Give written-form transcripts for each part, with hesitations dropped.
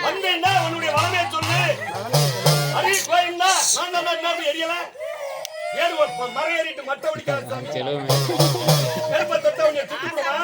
வந்தேன்னா உன்னுடைய வளமே சொல்லு. அடி கோயிந்தா நான் தான் எரியல. ஏறு மர ஏறிட்டு மட்ட பிடிக்காத நெருப்ப தொட்ட உன்னை சுட்டுடுவா.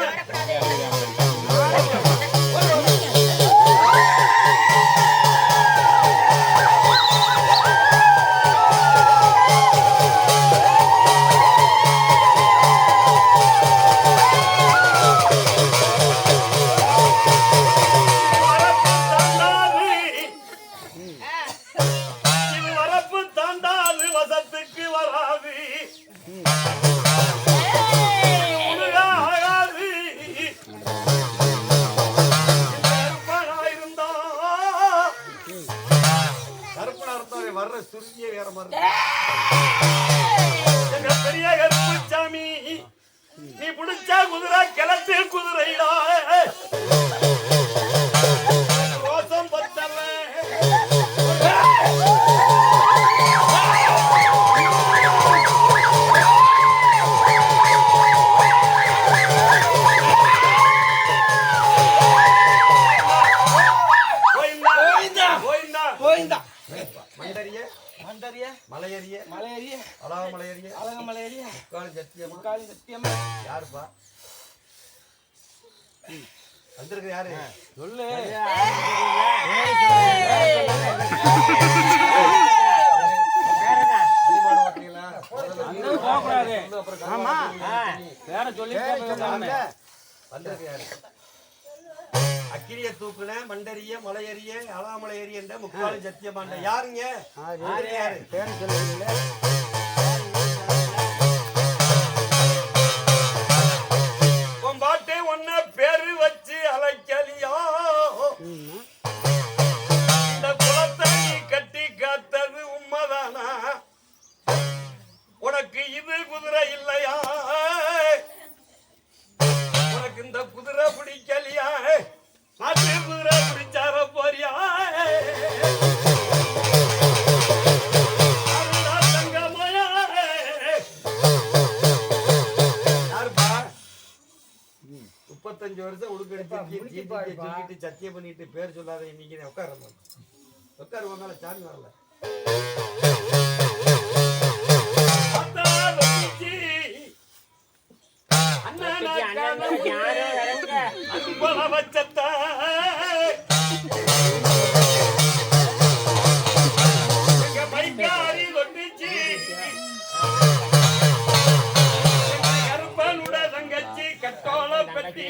பெரிய கருப்புச்சாமி நீ புடிச்சா குதிரை கிளத்து குதிரைடா ரோசம் பத்தல மலையறிய மலையறிய அழக மலையறிய அழக மலையறிய முக்காலி சத்தியமா யாருப்பா வந்திருக்க யாரு சொல்லு. வந்திருக்க யாரு அக்கிரிய தூக்குன மண்டரிய மலையறிய அலாமலையறிய என்ற முக்காலி சத்தியமாண்ட யாருங்க யாரு பேரு சொல்லுவீங்க. உன் பாட்டை ஒன்ன பேரு வச்சு அழைக்கலியா இந்த குலத்தை நீ கட்டி காத்தது உண்மைதானா? உனக்கு இது குதிரை இல்லையா? உனக்கு இந்த குதிரை பிடிக்கலையா? மாட்டு குதிரை பிடிச்சார போறியா? யாருப்பா 35 வருஷம் உடுக்கடிச்சு சத்தியம் பண்ணிட்டு பேர் சொல்லாத இன்னைக்கு உட்காரு மேல சாமி வரல. வச்சத்த மைக்காரி தொட்டிச்சு கருப்பனுட தங்கச்சி கட்டோல பெட்டி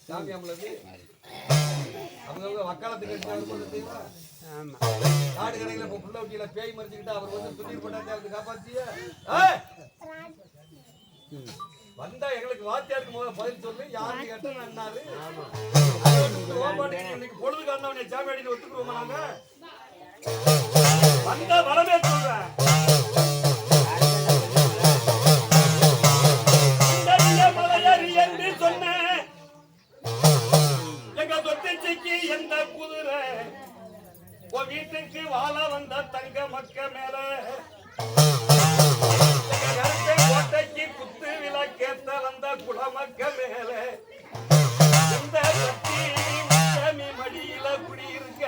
சாமி அம்மளது அவங்க வக்காலத்துக்கு எடுத்து காடு கடையில இப்போ புள்ள ஊட்டியில பேய் மறைச்சுக்கிட்டு அவர் வந்து துண்ணீர் போட்டாச்சு காப்பாத்திய வந்தா எங்களுக்கு வாத்தியாருக்கு முதல்ல பதில் சொல்லு யாரு கேட்டா நன்னாரு இன்னைக்கு பொழுது காரணம் சாமி அடின்னு ஒத்துக்குருவோமா நாங்க வந்த வரவே சொல்றேன் என்று சொன்னேன் எங்க தொட்டிச்சிக்கு எந்த குதிரை வீட்டுக்கு வாழ வந்த தங்க மக்க மேல கோட்டைக்கு குத்து விளக்கேத்த வந்த குளமக்க மேல இந்த மடியில குடியிருக்க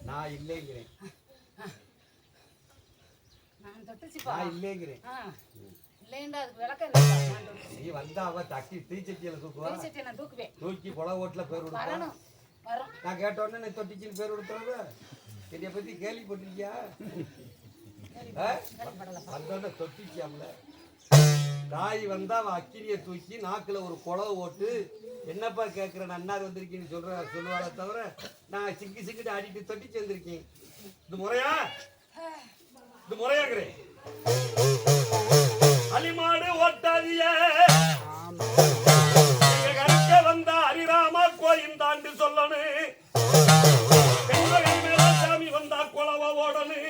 நான் இல்லைங்கிறேன் நீ வந்தா அவ தக்கி தீச்சட்டியில தூக்கி பொல ஓட்டுல பேர் கொடுப்பா நான் கேட்ட உடனே நீ தொட்டிச்சின்னு பேர் கொடுத்துறது என்னைய பத்தி கேள்விப்பட்டிருக்கியா வந்தோடனே தொட்டிச்சியாம்ல தாய் வந்தா அவ அக்கினியை தூக்கி நாக்குல ஒரு குளவை ஓட்டு என்னப்பா கேட்கிற நன்னார் வந்திருக்கீன்னு சொல்லுவாள தவிர நான் சிக்கிட்டு ஆடிட்டு தொட்டிச்சு வந்திருக்கேன் இது முறையா இது முறையாங்கிறேன் அலிமாடு ஓட்டாதிய கருக்க வந்த ஹரிராமா கோயில் தாண்டு சொல்லணும் சாமி வந்தா குளவ ஓடனு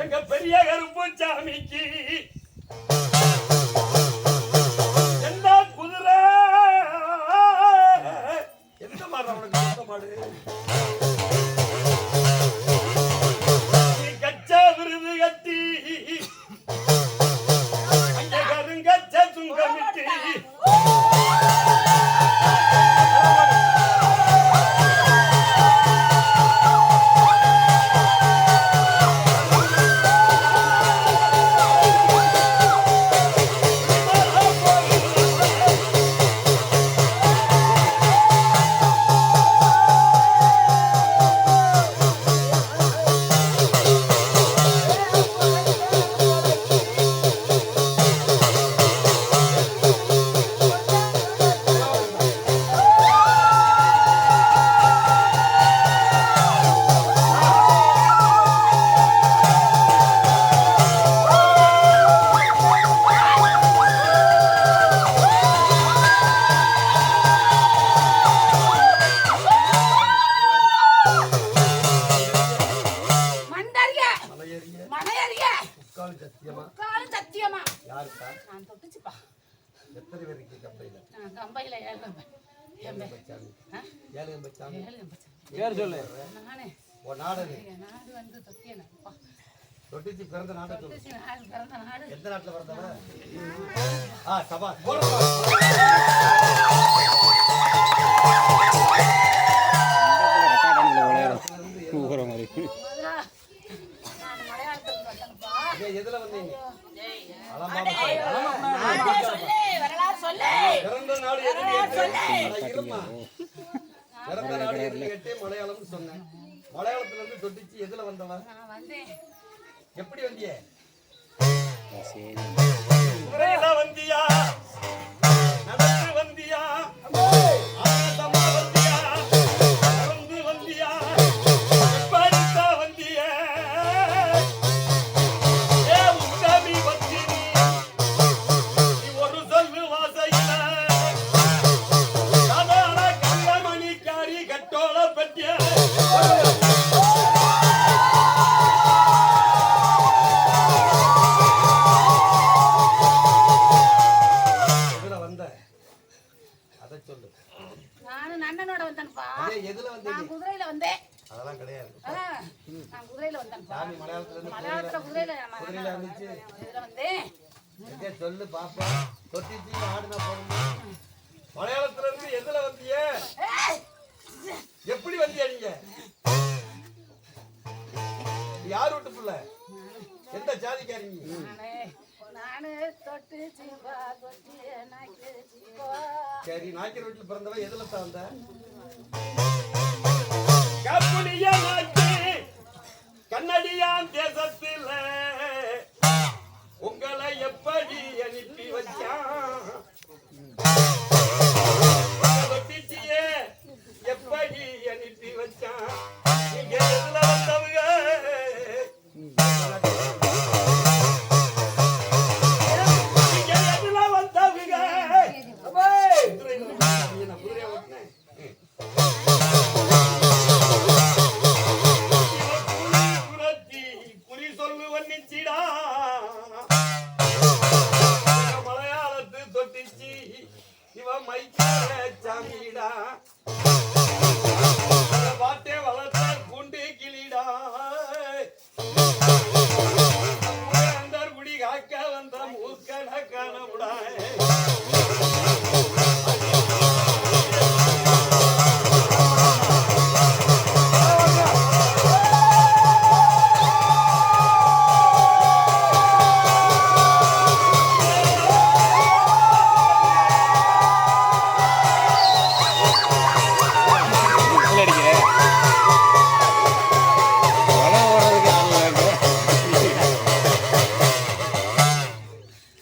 எங்க பெரிய கருப்பு சாமிக்கு எந்த குதிரை எந்த மாடு அவனுக்கு சொந்த மாடு கச்சா விருது கட்டி அங்க கருங்கச்ச சுங்கமிட்டு தொட்டிச்சி பிறந்த நாடு எந்த நாட்டுல பிறந்தவ சபா எதுல வந்தீங்க பிறந்த நாடு எதுன்னு கேட்டு மலையாளம் சொன்னேன் மலையாளத்துல இருந்து தொட்டிச்சு எதுல வந்தவ எப்படி வந்திய வந்தியா நடந்து வந்தியா வந்தியா நடந்து வந்தியா எப்படித்தா வந்திய உத்தமி வந்தினி ஒரு சொல்லு வாசையில நானும் நன்னனோட வந்தேன்ப்பா. எதுல நான் வந்தீங்க? குதிரையில வந்தேன். அதெல்லாம் கிடையாது. நான் குதிரையில வந்தேன்ப்பா. சாமி மலையாளத்துல இருந்து மலையாளத்துல குதிரையில குதிரையில வந்துச்சு. இதுல வந்தேன். எங்க சொல்லு பாப்பா. தொட்டிச்சி ஆடுனா போடுங்க. மலையாளத்துல இருந்து எதுல வந்தீங்க? எப்படி வந்தீங்க நீங்க? யார் வீட்டு புள்ள? எந்த ஜாதிக்காரங்க? நானு தொட்டு சிவா தொட்டி நாய்க்கு சிவா. சரி, நாய்க்கர் வீட்டுல பிறந்தவ எதுல தான் வந்த? கப்புனிய நாய்க்கு கண்ணடியான் தேசத்துல உங்களை எப்படி அனுப்பி வச்சான்? தொட்டிச்சியே எப்படி அனுப்பி வச்சான்? நீங்க எதுல வந்தவங்க? நீங்க எதுல வந்தவங்க? குதிரையை ஓட்டுனேன். குறி சொல்லு வன்னிச்சிடா மலையாளத்து தொட்டிச்சி இவன் மைக்கார சாமிடா பாட்டே வளர்த்த குண்டு கிளிடா அந்த குடி காக்க வந்த மூக்கட கனவுடா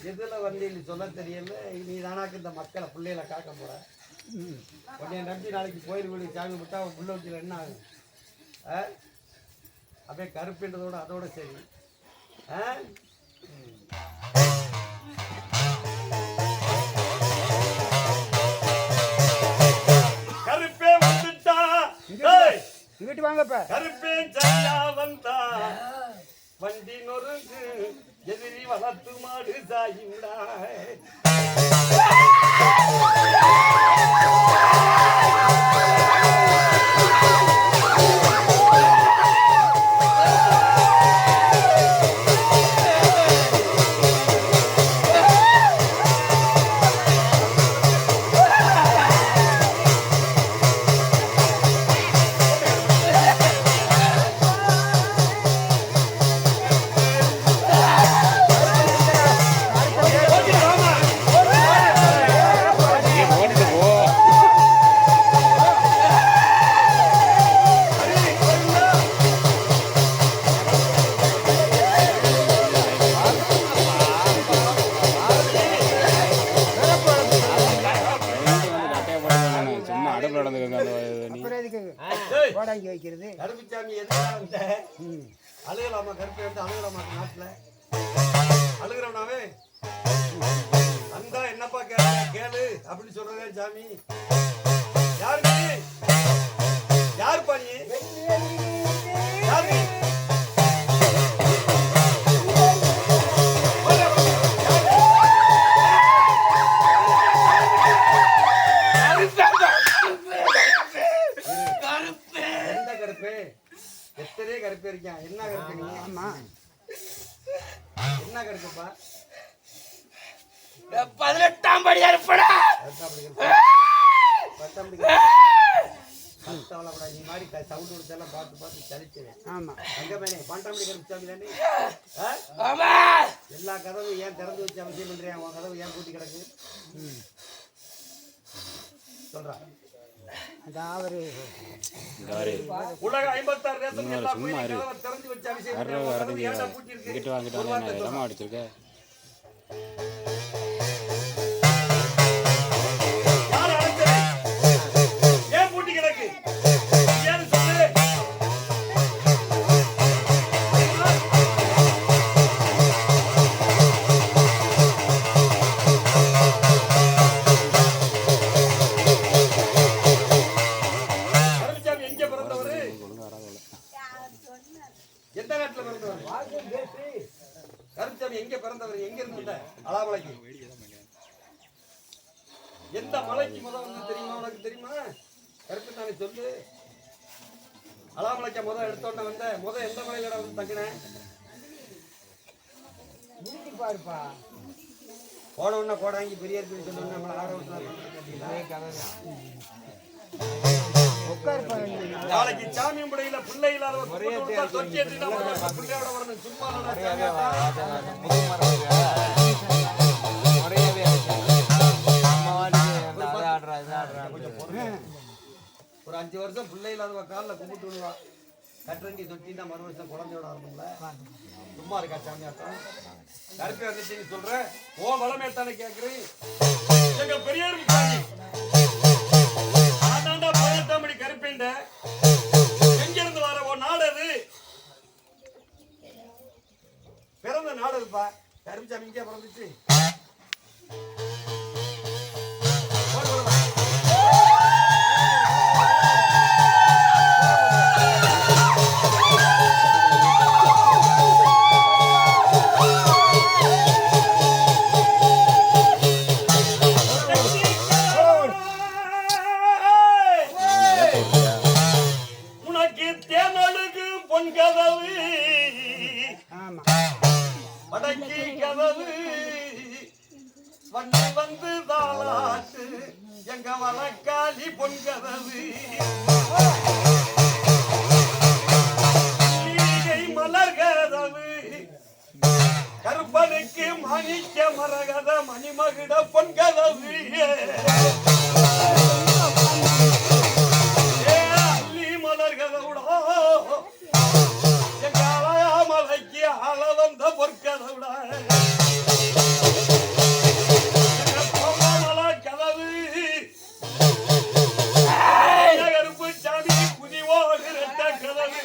எதுல வந்தீன்னு சொல்ல தெரியல. நீ தானாக்கு இந்த மக்களை பிள்ளைகளை காக்க போற. உடனே நம்பி நாளைக்கு கோயில் வீடு சாமி விட்டா அவன் புள்ள வச்சுல என்ன ஆகும்? அப்படியே கருப்புன்றதோட அதோட சரி. கருப்பே வந்துட்டா இங்கிட்டு வாங்கப்ப. கருப்பே சரியா வந்தா வண்டி நொறுங்கு எதிரி வளர்த்து மாடு சாயிண்டா கோடாங்கி வைக்கிறது. கருப்புச்சாமி எதுக்காக வந்த? அழுகலாமா? கருப்பை வந்து அழுகலாமா நாட்டுல? அழுகிறவனாவே வந்தா என்னப்பா கேளு அப்படின்னு சொல்றதே சாமி. யாரு நீ? யாருப்பா நீ? யாரு நீ? எந்த கருப்பு? எத்தனை கருப்பு இருக்கான்? என்ன கருப்பு நீ? ஆமா. என்ன கருப்புப்பா? 18ஆம் படி அறுப்படா நீ மாதிரி சவுண்ட் கொடுத்தெல்லாம் பார்த்து பார்த்து சலிச்சுவேன். ஆமா. தங்கமேனே பாண்டாமடி கருப்புச்சாமி தானே? எல்லா கதவும் ஏன் திறந்து வச்சு அவசியம் பண்றியா? உன் கதவு ஏன் கூட்டி கிடக்கு? சொல்றா. அதாவது உலக 56 தேசம் எல்லா கோயிலும் கதவை திறந்து வச்சு அபிஷேகம் பண்றாங்க. கதவு ஏன்டா பூட்டி இருக்கு? அடிச்சிருக்க யார் அழைச்சது? ஏன் பூட்டி கிடக்கு? ஏன்னு சொல்லு. கருப்புசாமி எங்க பிறந்தவரு? எந்த நாட்டுல பிறந்தவர்? கருப்புசாமி எங்க பிறந்தவர்? எங்க இருந்து அலாமலைக்கு எந்த மலைக்கு முதல் வந்து தெரியுமா உனக்கு தெரியுமா? கருப்பு தானே சொல்லு. அலாமலைக்க முதல் எடுத்தோன்ன வந்த முதல் எந்த மலையில வந்து தங்கினேன்? பாருப்பா கோடவுன்னா கோடாங்கி பெரிய சொன்னோம்னா நம்மளை ஆட விட்டுறாங்க. நாளைக்கு சாமி முறையில பிள்ளை இல்லாத தொட்டி எடுத்துட்டா பிள்ளையோட வரணும். சும்மா ஒரு 5 வருஷம் பிள்ளை இல்லாதவ காலில் கும்பிட்டு விடுவா. கட்டரண்டி தொட்டின்னா மறு வருஷம் குழந்தையோட வரணும்ல. சும்மா இருக்கா சாமியாட்டம்? கருப்பை வந்துச்சு சொல்ற ஓ வளமே தானே கேட்குறேன். எங்க பெரியார் சாமி ஆதாண்டா 18ஆம் படி கருப்பேண்ட எங்க இருந்து வர ஒரு நாடு அது? பிறந்த நாடு இருப்பா. கருப்பு சாமி இங்கே பிறந்துச்சு. உனக்கு தேனழுகு பொன் கதவு வடக்கி கதவு வந்து வந்து தாளாட்டு எங்க வழக்காளி பொன் கதவு மலர் கதவு கருப்பனுக்கு மாணிக்க மரகத மணிமகுட பொன் கதவு அள்ளி மலர் கதவுடா எங்க அழகாமலைக்கு ஆள வந்த பொற்கதவுடா கதவு கருப்பு சாமி குதிவோடு ரெட்ட கதவு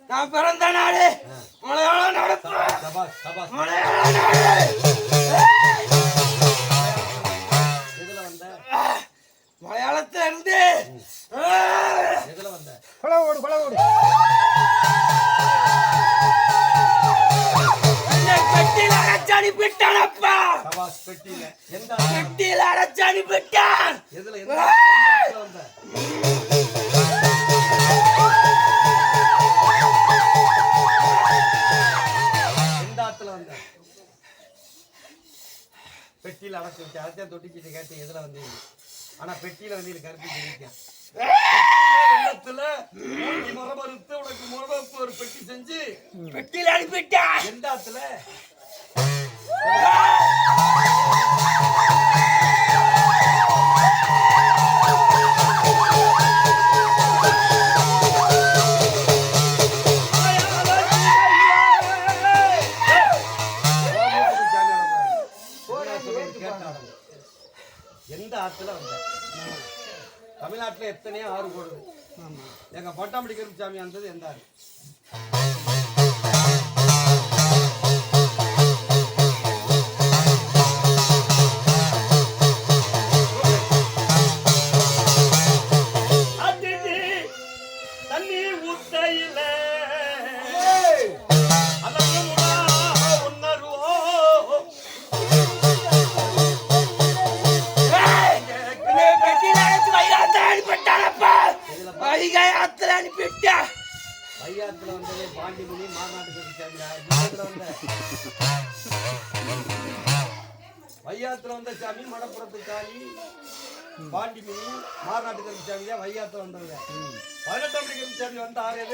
நான் பிறந்த நாடு மலையாள நாடு. மலையாள நாடு. எதுல வந்த? மலையாளத்துல இருந்து. எதுல வந்த? கொலை ஓடு பெட்டியில அடைச்சாணி பிட்டானப்பா. பெட்டியில எந்த பெட்டியில அடைச்சாணி பிட்டான். எதுல எந்த வந்த? பெட்டியில அடைச்சு வச்சு அடைச்சா தொட்டிக்கிட்டு கேட்டு எதுல வந்து? ஆனா பெட்டியில வந்து கருத்து தெரிவிக்கேன். மரமறுத்து உனக்கு முறமறுத்து ஒரு பெட்டி செஞ்சு பெட்டியில அனுப்பிட்டான். எந்த ஆத்துல? எந்த ஆத்துல வந்த? தமிழ்நாட்டுல எத்தனையோ ஆறு போடுது. எங்க பட்டாம்படி கருப்பு சாமி வந்தது எந்த ஆறு? தண்ணி ஊத்தையில வையாத்துல வந்ததே பாண்டிமணி மாநாட்டு கருப்பு வந்த வையாத்துல வந்த சாமி மடப்புறத்து காளி பாண்டிமணி மாநாட்டு கருப்பு சாமி தான் வையாத்துல வந்தது. 18ஆம் படி கருப்பு சாமி வந்த ஆறு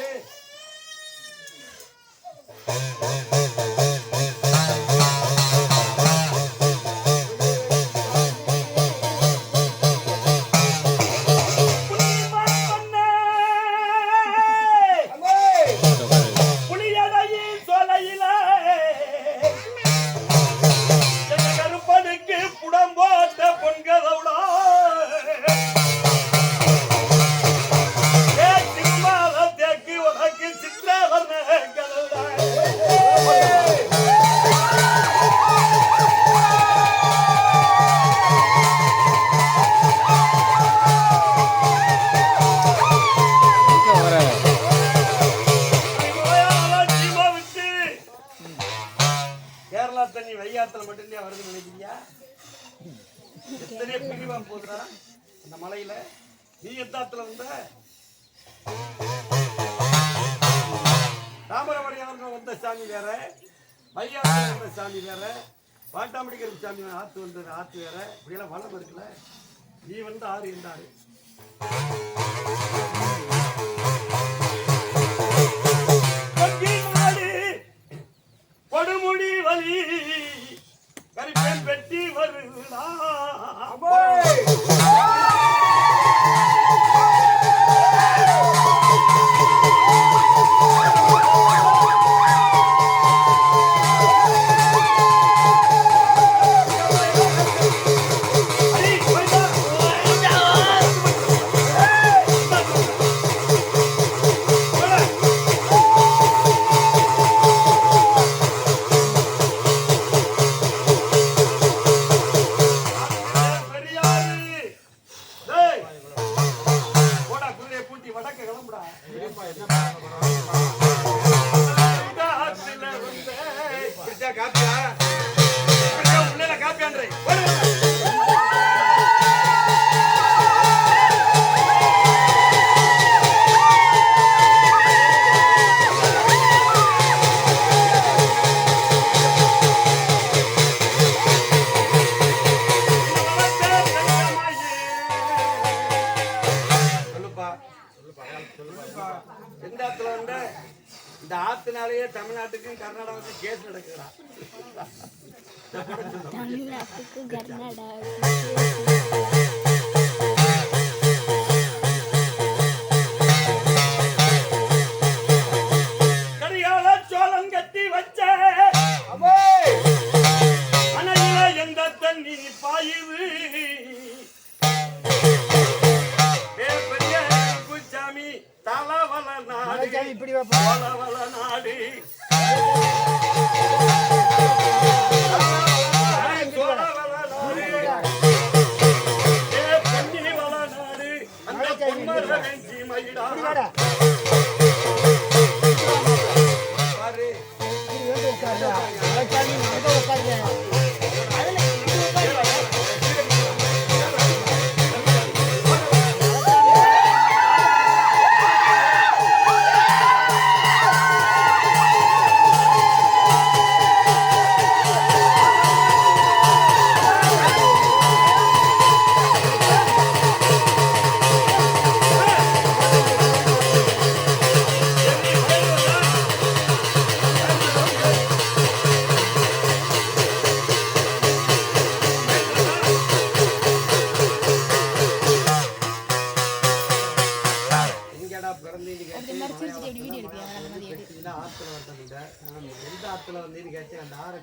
உனக்கு காவா தண்ணி வையாத்துல மட்டும்தான் வருதுன்னு நினைக்கிறியா? எத்தனை பிரிவா போகுதா அந்த மலையில? நீ எத்தாத்துல வந்த? தாமிரபரணி வந்த சாமி வேற, வையாத்துல வந்த சாமி வேற, பாட்டாமடிக்கிற சாமி ஆத்து வந்தது ஆத்து வேற. இப்படியெல்லாம் வளம் இருக்குல்ல. நீ வந்து ஆறு இருந்தாரு கொடுமுடி வலி கரிப்பேன் பெட்டி வருதா. எந்த ஆத்துல வந்து இந்த ஆத்துனாலேயே தமிழ்நாட்டுக்கும் கர்நாடகாவுக்கும் கேஸ் நடக்குதா? தமிழ்நாட்டுக்கு கர்நாடகா கரியால சோளம் கட்டி வச்ச அணையில எந்த தண்ணி பாயுது. குச்சாமி தலவல நாடு இப்படி வளவல நாடு சோழவல நாடு பொன்னி வள நாடு அந்த பொன்மர வெஞ்சி மயிடா பாரு ஆத்துல வந்து கேட்டேன் அந்த ஆறு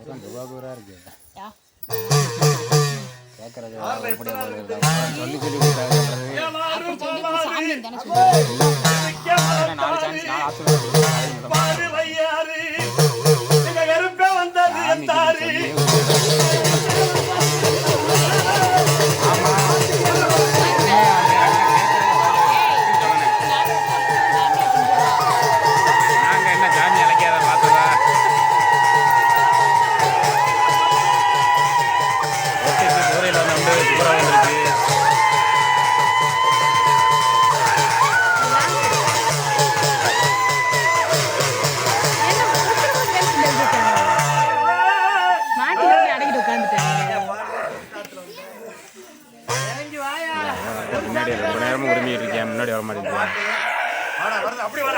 முன்னாடி வர மாட்டேங்குது. அப்படி வர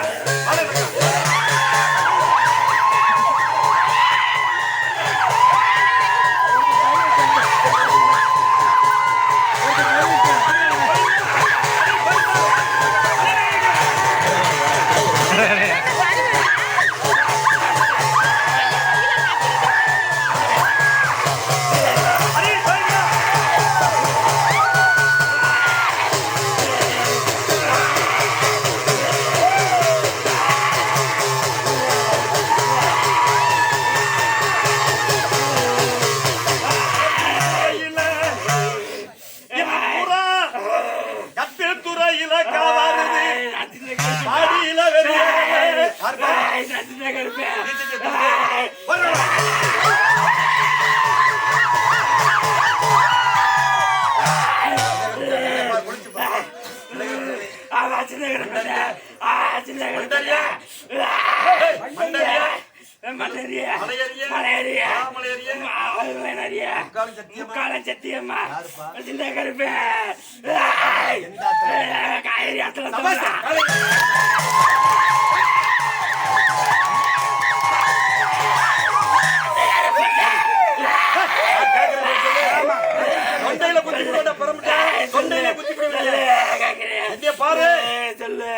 மலையறியா மலையறிய மலையறியா மலையறிய மலையறியா முக்காலும் சத்தியமா முக்கால சத்தியம்மா யாருப்பா? சின்ன கருப்பு எந்த ஆத்துல? காய்கறி ஆத்துல சபாஷ். தொண்டையில குத்தி போட பரமட்ட தொண்டையில குத்தி போட என்னைய பாரு சொல்லு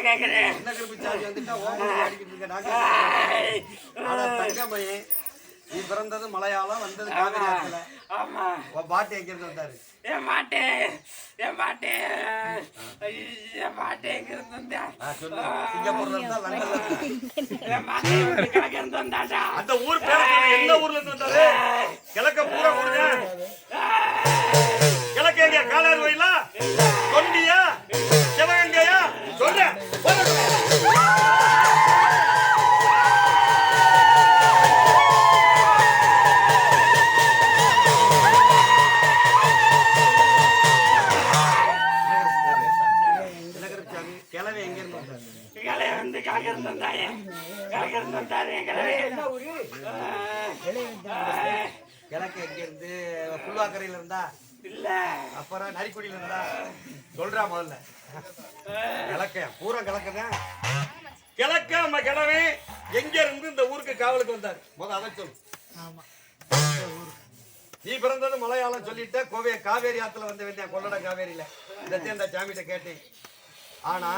கேக்குறேன் என்ன கருப்பு சாமி வந்துட்டா ஓமம் அடிக்கிட்டு இருக்க நாங்க ஆனா தங்கமயே நீ பிறந்தது மலையாளம் வந்தது காவிரி ஆத்துல ஆமா உன் பாட்டு எங்கிருந்து வந்தாரு என் மாட்டேன் என் மாட்டேன் என் மாட்டேன் எங்க இருந்து வந்தா சொல்லு சிங்கப்பூர்ல இருந்தா லண்டன்ல இருந்தா என் மாட்டேன் கிழக்கு இருந்து வந்தாடா அந்த ஊர் பேர் சொல்லு. என்ன ஊர்ல இருந்து வந்தாரு கிழக்க பூரா கொடுங்க கிழக்கு எங்க காலார் கோயிலா கொண்டியா சிவகங்கையா சொல்றேன் என்ன கருப்பு சாமி கிழவை எங்கிருந்து வந்தாரு கிளை வந்து கிழக்கு இருந்து வந்தாயே கிழக்கு இருந்து வந்தாரு கிளவி கிழக்கு எங்கிருந்து புல்வாக்கரையில இருந்தா இல்ல அப்புறம் நரிக்குடியில இருந்தா சொல்றா முதல்ல கிழக்க பூரா கிழக்குதான் கிழக்க நம்ம கிழமை எங்க இருந்து இந்த ஊருக்கு காவலுக்கு வந்தாரு முதல் அதை சொல்லு நீ பிறந்தது மலையாளம் சொல்லிட்ட கோவை காவேரி ஆத்துல வந்து வந்தேன் கொள்ளட காவேரியில இந்த சாமிகிட்ட கேட்டேன் ஆனா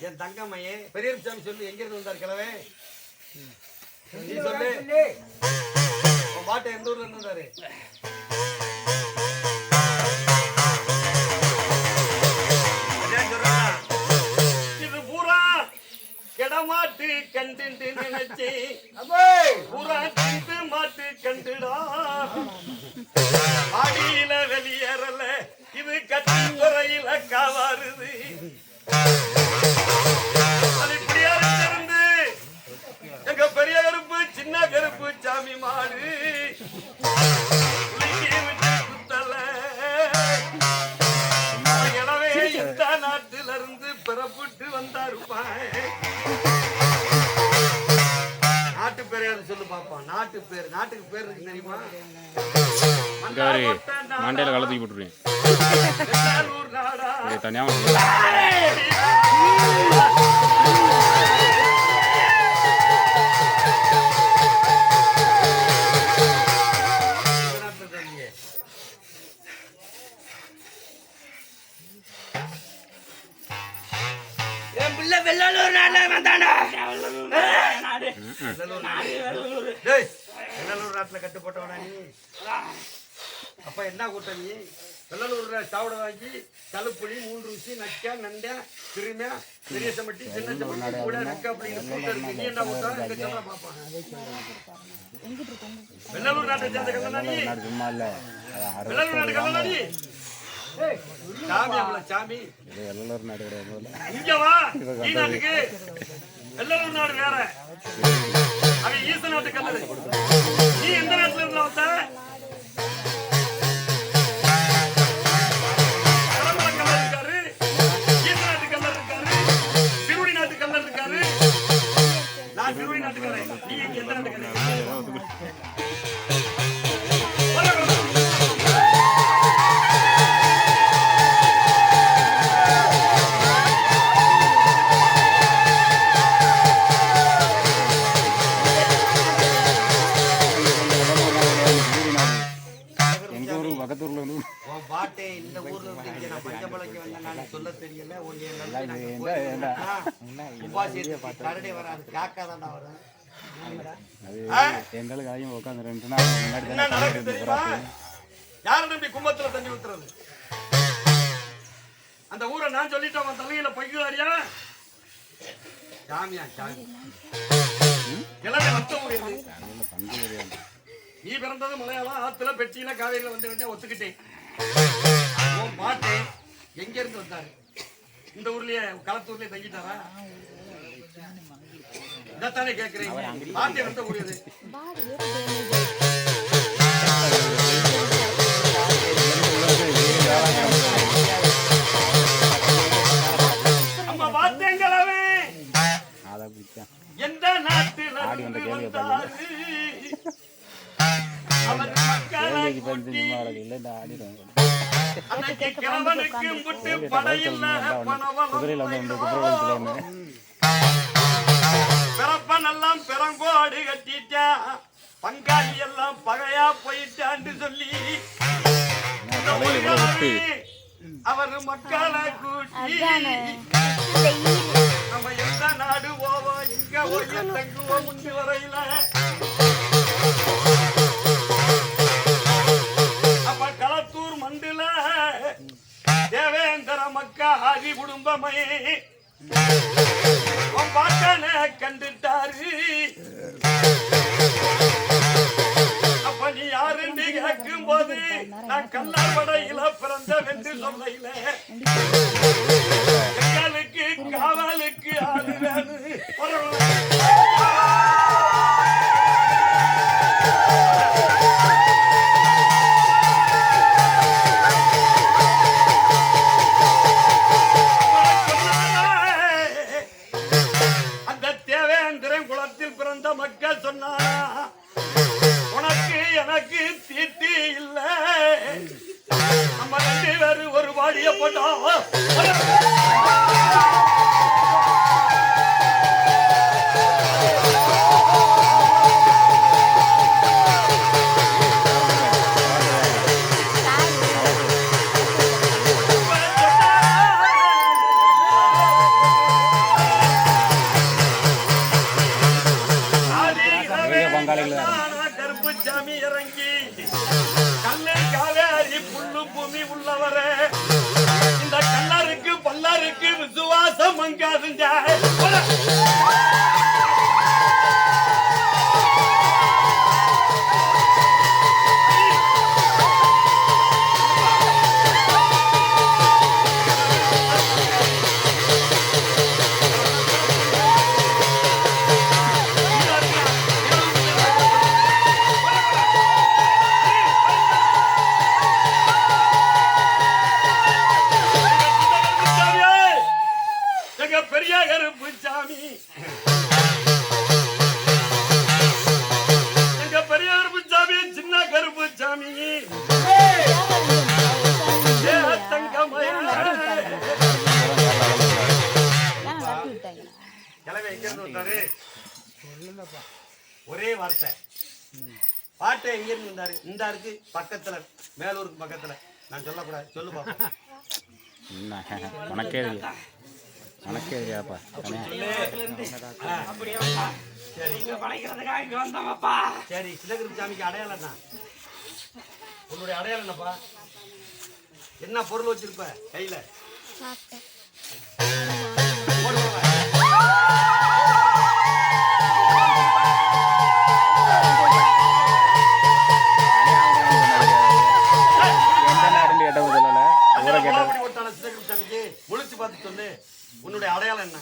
என் தங்கம்மையே பெரிய சாமி சொல்லு எங்க இருந்து வந்தார் கிழவே நீ சொல்லு உன் பாட்டை எந்த ஊர்ல இருந்து வந்தாரு அதான் சொல்றேன். இது பூரா கிடமாட்டு கண்டு நினைச்சு பூரா சிந்து மாட்டு கண்டுடா ஆடியில வெளியேறல இது கட்டி துறையில காவாருது அது இப்படியா இருந்து எங்க பெரிய கருப்பு சின்ன கருப்பு சாமி மாடு குலுக்கி விட்டு குத்தல எனவே இந்த நாட்டில இருந்து பிறப்புட்டு வந்தாருப்பான் நாட்டு பேரையாவது சொல்லு பாப்போம் நாட்டு பேர் நாட்டுக்கு பேர் இருக்கு தெரியுமா மண்டையில கள்ள தூக்கி போட்டுருவேன் வெள்ளாளூர் நாடா தனியாக என் பிள்ளை வெள்ளலூர் நாடுல வந்தானா நாடு டேய் வெள்ளலூர் நாட்டுல கட்டுப்பட்டவனா நீ அப்ப என்ன கூட்டம் நீ வெள்ளலூர்ல சாவிட வாங்கி தலுப்புளி 3 ருசி நக்கா நண்டா திரும்பியா பெரிய சமட்டி சின்ன சமட்டி கூட நக்கா அப்படின்னு கூட்டம் இருக்கு நீ என்ன கூட்டம் எங்க சொல்ல பாப்பான் வெள்ளலூர் நாட்டை சேர்ந்த கல்லா நீ சும்மா இல்லை வெள்ளலூர் நாட்டு கல்லா நீ சாமி அவள சாமி வெள்ளலூர் நாடு கிடையாது இங்க வா நீ நாட்டுக்கு வெள்ளலூர் நாடு வேற அவன் ஈச நாட்டு கல்லது நீ எந்த நாட்டுல இருந்து வந்த கடம்பல கல்லர் இருக்காரு ஈச நாட்டு கல்லர் இருக்காரு சிறுடி நாட்டு கல்லர் இருக்காரு நான் சிறுடி நாட்டுக்காரன் நீ எந்த நாட்டுக்காரன் எங்கள் ஊருக்கு பக்கத்தூரில் வந்து உன் பாட்டே இந்த ஊர்ல இருந்து இங்க நான் பஞ்சமலைக்கு வந்தேன் சொல்ல தெரியல உன்னை கரடி வராது காக்கா தாண்டா வரும் அது எங்களுக்கு ஆகியும் உட்காந்து 2 நாள் முன்னாடி என்ன நடக்குது தெரியுமா யாரு நம்பி கும்பத்துல தண்ணி ஊத்துறது அந்த ஊரை நான் சொல்லிட்டேன் அவன் தலையில பைக்குதாரியா சாமியா சாமி கிழமை ரத்தம் முடியாது பங்கு கிடையாது நீ பிறந்தது மலையாளம் ஆத்துல பெட்டியில காவேரியில வந்து வேண்டிய ஒத்துக்கிட்டேன் உன் பாட்டு எங்க இருந்து வந்தாரு இந்த ஊர்லயே களத்தூர்லயே தங்கிட்டாரா இதைத்தானே கேட்கிறீங்க பாட்டு எந்த ஊர் இது அம்மா பார்த்தேங்களவே அதை எந்த நாட்டில் வந்தாரு அவர் மக்களை கூட்டி அன்னைக்கு கிழவனுக்கு முட்டு படையில் பிறப்பனெல்லாம் பெரங்கோடு கட்டிட்டா பங்காளி எல்லாம் பகையா போயிட்டான்னு சொல்லி அவர் மக்களை கூட்டி நம்ம எந்த நாடு போவோம் எங்க போய் தங்குவோம் முந்தி வரையில அப்ப களத்தூர் மண்டுல தேவேந்திர மக்கா ஆதி குடும்பமே பாட்டனை கண்டுட்டாரு. அப்ப நீ யாருன்னு கேட்கும் போது நான் கல்லாப்படையில பிறந்தவென்று சொல்லையில எங்களுக்கு காவலுக்கு ஆளு வேணும். மக்கள் சொன்னா உனக்கு எனக்கு தீட்டு இல்ல நம்ம 2 பேரும் ஒரு வாடிய போட்டோம். கருப்புச்சாமி இறங்கி கல்லை காவேரி புல்லு பூமி உள்ளவர இந்த கல்லாருக்கு பல்லாருக்கு விசுவாசம் அங்காதுங்க. பெரிய கருப்புச்சாமி எங்க பெரிய கருப்புச்சாமி சின்ன கருப்புச்சாமி கிளம்பி எங்க இருந்து வந்தாரு? ஒரே வார்த்தை பாட்டை எங்க இருந்து வந்தாரு? இந்த இருக்கு பக்கத்துல மேலூருக்கு பக்கத்துல. நான் சொல்லக்கூடாது, சொல்லு பாப்பா. உனக்கே இல்லையாப்பா? சரி, சின்னகருப்புசாமிக்கு அடையாளம் என்ன? உன்னுடைய அடையாளம் என்னப்பா? என்ன பொருள் வச்சிருப்ப கையில? முழிச்சு பார்த்து சொல்லு, உன்னுடைய அடையாளம் என்ன?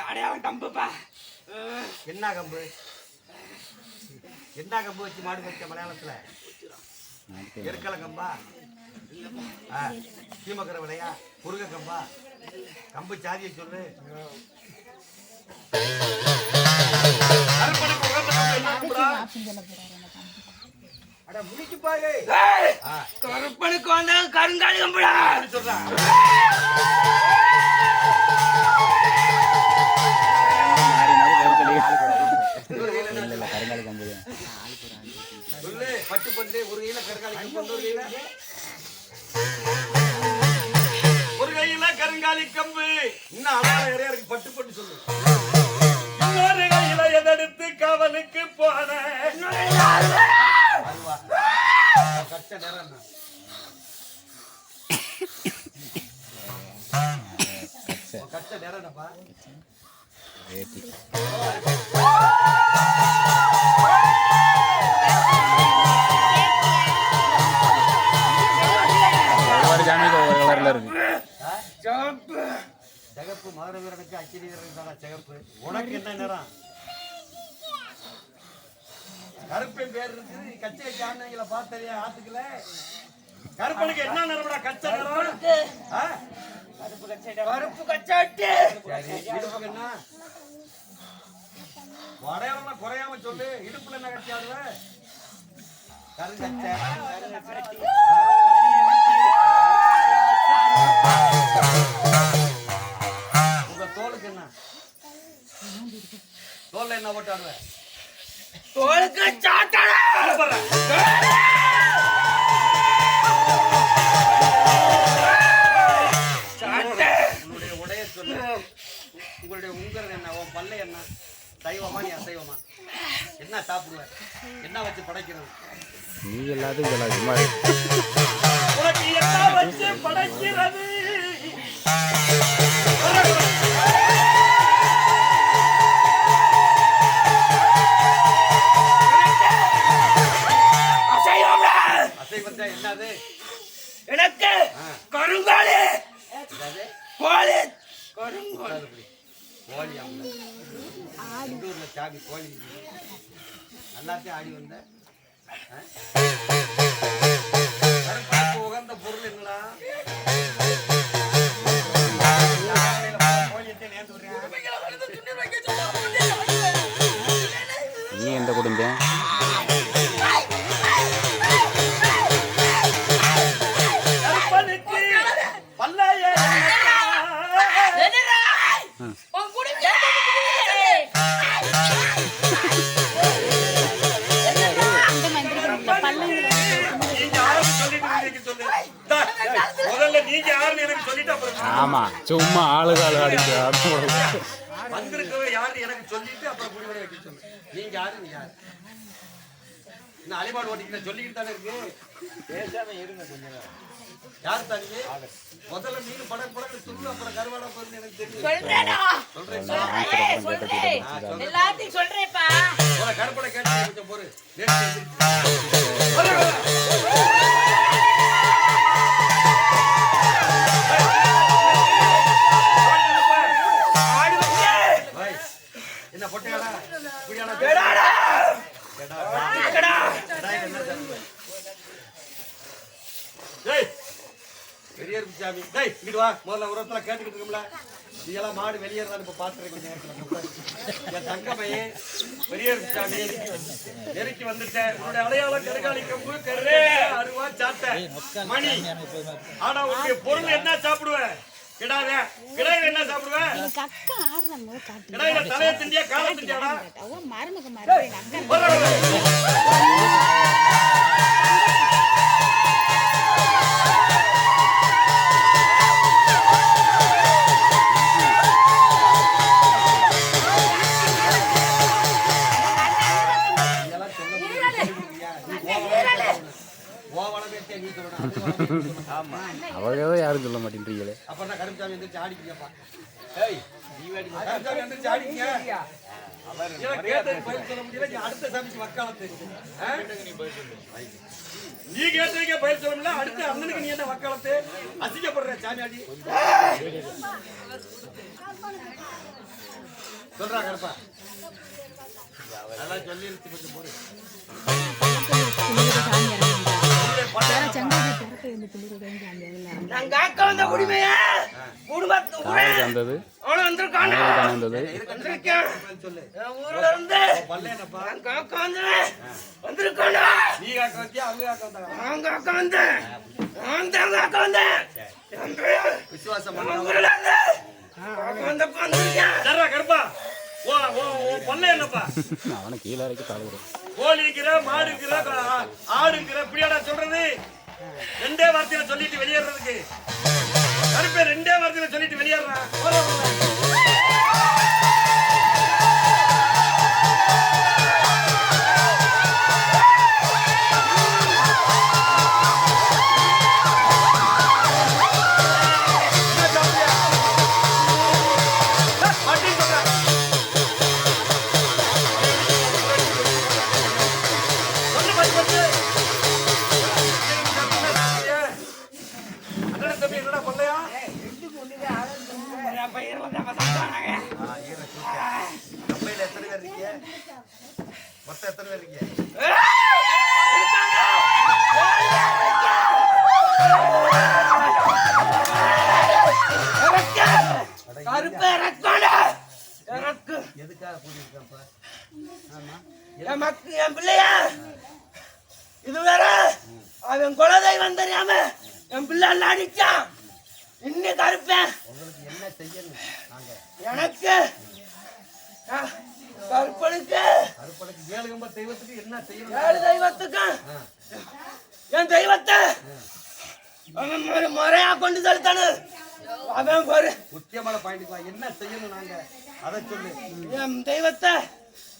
அடையாளம் கம்புப்பா. என்ன கம்பு? என்ன கம்பு வச்சு மாடு வச்ச மலையாளத்துல? எருக்கல கம்பா, சீமக்கர விலையா, குறுக கம்பா? கம்பு சாதியை சொல்லு. கருப்பனுக்கு வந்த கருங்காலி கம்புடா சொல்றான். சொல்லு, பட்டு பண்டு ஒரு கையில கருங்காலி கம்பு, ஒரு கையில கருங்காலி கம்பு. இன்னும் அடையாளம் நிறைய இருக்கு. பட்டு பட்டு சொல்லு. இன்னொரு கையில எதெடுத்து காவலுக்கு போன கச்ச நேரம் கச்ச நேரம் என்னப்பா? சிகப்பு மதுரை வீரனுக்கு அக்கினி வீரனுக்கு தானே சிகப்பு. உனக்கு என்ன நேரம்? கருப்பன் பேர் இருக்குது. கச்சை கட்சி ஆனவங்களை பார்த்தறியா ஆத்துக்கல? கருப்பனுக்கு என்ன நிறம்டா? கச்சை நிறம். கருப்பு கச்சாட்டி சரி இடுப்புக்கு என்ன வடையெல்லாம் குறையாம சொல்லு. இடுப்புல என்ன கட்சி ஆடுவ? கருங்கச்சை. உங்க தோலுக்கு என்ன? தோல்ல என்ன போட்டு ஆடுவ? தோலுக்கு சாட்டடா உன்னுடைய உடைய சொல்லு. உங்களுடைய உங்கர் என்ன? உன் பல்லை என்ன? சைவமா நீ அசைவமா? என்ன சாப்பிடுவ? என்ன வச்சு படைக்கிறது? நீ எல்லாத்தையும் சொல்லாது சும்மா உனக்கு என்ன வச்சு படைக்கிறது? அசைவத்தா என்னது? எனக்கு கருங்காலி என்னது? கோழி கருங்காலி கோழி அவங்க இந்தூர்ல சாமி கோழி எல்லாத்தையும் ஆடி வந்த கருப்பாக்கு உகந்த பொருள் என்னடா? நீ எந்த குடும்பம் ஆமா சும்மா ஆளுகாலு அடிச்சு வந்திருக்கவே யாரு எனக்கு சொல்லிட்டு அப்புறம் முடிவு வைக்க சொல்லு. நீங்க யாரு? நீ யாரு? இன்னும் அலிபாடு ஓட்டிக்கிட்ட சொல்லிக்கிட்டு தானே இருக்கு. பேசாம இருங்க கொஞ்ச நேரம். யார் தண்ணி? முதல்ல நீங்க படம் படம் சொல்லு, அப்புறம் கருவாடா போறது எனக்கு தெரியும். எல்லாத்தையும் சொல்றேன்ப்பா. கருப்படை கேட்டு கொஞ்சம் பொறு. என்ன பொட்டையாடா? பெரிய சாமி இங்கிட்டு வா. முதல்ல உரத்துல கேட்டுக்கிட்டு இருக்கோம்ல, நீ எல்லாம் மாடு வெளியேறதான் இப்ப பாத்துருக்க நேரத்துல. என் தங்கமையே பெரிய சாமி நெருக்கி வந்துட்டேன். உன்னுடைய அடையாளம் கருகாலி கம்பு கரு அருவா சாட்டை மணி. ஆனா உன்னுடைய பொருள் என்ன சாப்பிடுவேன்? கிடாத கிடாய் என்ன சாப்பிடுவேன்? அக்கா ஆடுறாங்க காட்டு கிடாயில தலைய திண்டியா கால திண்டியாடா? மருமக மாதிரி அக்கா அவங்க யாரும் சொல்ல மாட்டேன்றீங்களே. அப்ப கரும்சாமி வந்து ஆடிக்கப்பா. கரும்சாமி வந்து ஆடிக்க. சொல்ல முடியல. நீ அடுத்த சாமிக்கு வக்காலத்து நீ கேட்டதுக்கே பயிர் சொல்ல முடியல. அடுத்த அண்ணனுக்கு நீ என்ன வக்காலத்து? அசிக்கப்படுற சாமி ஆடி சொல்றா கருப்பா. அதெல்லாம் சொல்லி கொஞ்சம் போடு. வந்தது ஊர்ல இருந்து விசுவாசம் கருப்பா. அவனை கீழே வரைக்கும் தலைவர் கோழிக்கிற மாடுக்கிற ஆடுங்கிற இப்படியாடா சொல்றது? ரெண்டே வார்த்தையில சொல்லிட்டு வெளியேறதுக்கு கருப்பை ரெண்டே வார்த்தையில சொல்லிட்டு வெளியேறான். மொத்தம் எத்தனை பேர் இருக்கீங்க? சொல்றப்ப என் பிள்ளையா இது வேற அவன் குலதெய்வம் தெரியாம என் பிள்ளை எல்லாம் அடிச்சான். இன்னைக்கு அறுப்பேன். உங்களுக்கு என்ன செய்யணும்? நாங்க எனக்கு கருப்பனுக்கு அறுப்படைக்கு 7 கம்ப தெய்வத்துக்கு என்ன செய்யணும்? 7 தெய்வத்துக்கும் என் தெய்வத்தை அவன் முறையா கொண்டு செலுத்தணும். அவன் ஒரு முக்கியமான பாயிண்ட் என்ன செய்யணும்? நாங்க அதை சொல்லு. என் தெய்வத்தை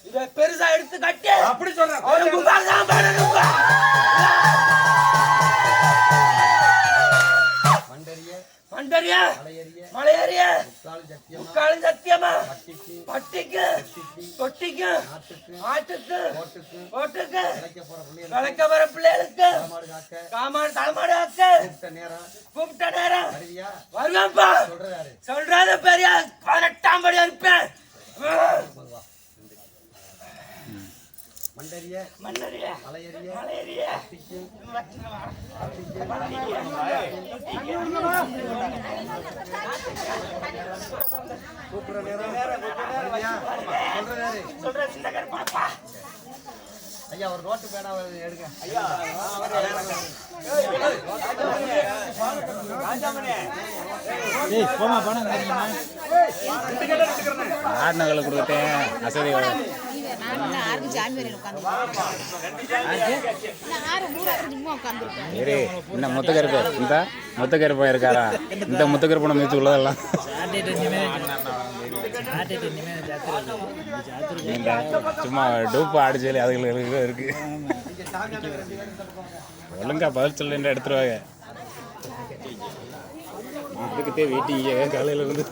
இத பெருசா எடுத்து கட்டி அப்படி சொல்றேன். அவன் கும்பாதான் பண்ணணும். மண்டரிய மண்டரியா மலையரிய மலையேறிய முக்கால் சத்தியமா முக்காலும் சத்தியமா பட்டிக்கு பட்டிக்கு தொட்டிக்கு நாட்டுக்கு ஆட்டுக்கு கோட்டுக்கு ஓட்டுக்கு கிடைக்க போற பிள்ளைகள் கலைக்க வர பிள்ளைகளுக்கு மாடு காக்க காமாடு தலைமாடு ஆக்க கூப்பிட்ட நேரம் கூப்பிட்ட நேரம் வருவியா? வருவேன்ப்பா. சொல்றாரு. சொல்றாத பெரிய 18ஆம் படி இருப்பேன். மண்டரிய மன்னரிய மலையரிய மலையேறிய பட்டிக்கு கூப்பிடுற நேரம் வருவியா? சொல்றாரு. சொல்ற சின்ன கருப்பாப்பா. ஐயா ஒரு நோட்டு பேனா எடுங்க. ஏய் போமா பணம் ஆடினகளை கொடுத்துட்டேன் அசதியோட நான் ஆறு ஜாமி வரையில் உட்காந்து ஆறு மூணு சும்மா உட்காந்துருக்கேன். சரி இந்த முத்தக்கருப்பு இந்த முத்தக்கருப்பா இருக்காரா? இந்த முத்தக்கருப்பு நம்ம மிச்சு உள்ளதெல்லாம் இந்த சும்மா டூப்பு அடிச்சாலே அதுகளுக்கு இருக்கு. ஒழுங்கா பதில் சொல்ல எடுத்துருவாங்க. அதுக்குத்தே வெயிட்டிங்க காலையில இருந்து.